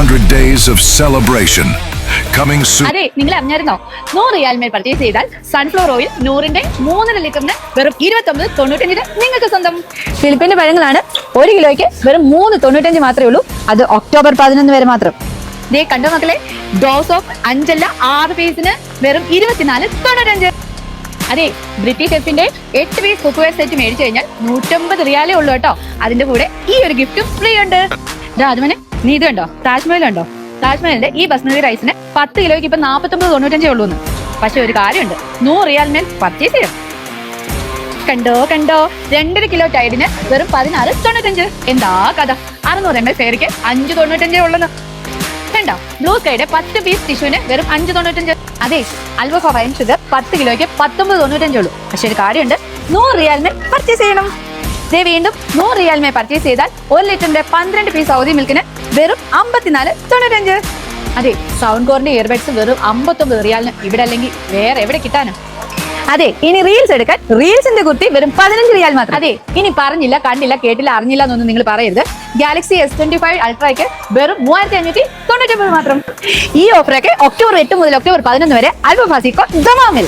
100 days of celebration. Coming soon. അതെ, നിങ്ങൾ അറിഞ്ഞായിരുന്നോ? 100 റിയാൽ മേൽ പർച്ചേസ് ചെയ്താൽ സൺഫ്ലവർ ഓയിൽ 100ന്റെ 3 ലിറ്ററിന് വെറും 29.95 നിങ്ങൾക്ക് സ്വന്തം. ഫിലിപ്പിന്റെ പഴങ്ങളാണ് 1 കിലോയ്ക്ക് വെറും 3.95 മാത്രമേ ഉള്ളൂ. അത് ഒക്ടോബർ 11 വരെ മാത്രം. ദേ കണ്ടോ മക്കളെ, ഡോസ് ഓഫ് 5 അല്ല 6 പീസിന് വെറും 24.95. അതെ, ബ്രിട്ടീഷ് ഷെഫിന്റെ 8 പീസ് കുക്ക്വെയർ സെറ്റ് മേടിച്ചു കഴിഞ്ഞാൽ 150 റിയാലേ ഉള്ളൂ കേട്ടോ. അതിന്റെ കൂടെ ഈ ഒരു ഗിഫ്റ്റും ഫ്രീ ഉണ്ട്. രാജമനെ, നീ ഇത് കണ്ടോ? താജ്മഹൽ ഉണ്ടോ? താജ്മഹലിന്റെ ഈ ബസ്മതി റൈസിന് 10 കിലോയ്ക്ക് ഇപ്പൊ 49.95 ഉള്ളൂന്ന്. പക്ഷെ ഒരു കാര്യമുണ്ട്, 100 റിയാൽ മേൽ പർച്ചേസ് ചെയ്യും. കണ്ടോ 2.5 കിലോ ടൈഡിന് വെറും 16.95. എന്താ കഥ? 600 ml ഫെയറിക്ക് 5.95 ഉള്ളെന്ന്. കണ്ടോ, ബ്ലൂ സ്കൈയുടെ 10 പീസ് ടിഷ്യൂന് വെറും 5.95. അതെ, അൽവ ഫൈൻ ഷുഗർ 10 കിലോയ്ക്ക് 19.95 ഉള്ളൂ. പക്ഷെ ഒരു കാര്യമുണ്ട്, 100 റിയാൽ മേൽ പർച്ചേസ് ചെയ്യണം. ദേ വീണ്ടും 100 റിയാൽ മേൽ പർച്ചേസ് ചെയ്താൽ 1 ലിറ്ററിന്റെ 12 പീസ് സൗദി മിൽക്കിന് വെറും 54.95. അതെ, സൗണ്ട് കോറിന്റെ ഇയർബഡ്സ് വെറും 59 റിയാലിന്. ഇവിടെ അല്ലെങ്കിൽ വേറെ എവിടെ കിട്ടാനാ? അതെ, ഇനി റീൽസ് എടുക്കാൻ റീൽസിന്റെ കുർത്തി വെറും 15 റിയാൽ മാത്രം. അതെ, ഇനി പറഞ്ഞില്ല, കണ്ടില്ല, കേട്ടില്ല, അറിഞ്ഞില്ല എന്നൊന്നും നിങ്ങൾ പറയരുത്. ഗാലക്സി S25 അൾട്രയ്ക്ക് വെറും 3599 മാത്രം. ഈ ഓഫറൊക്കെ ഒക്ടോബർ 8 മുതൽ ഒക്ടോബർ 11 വരെ അൽബ ഫാസിക്കോ ദമാമിൽ.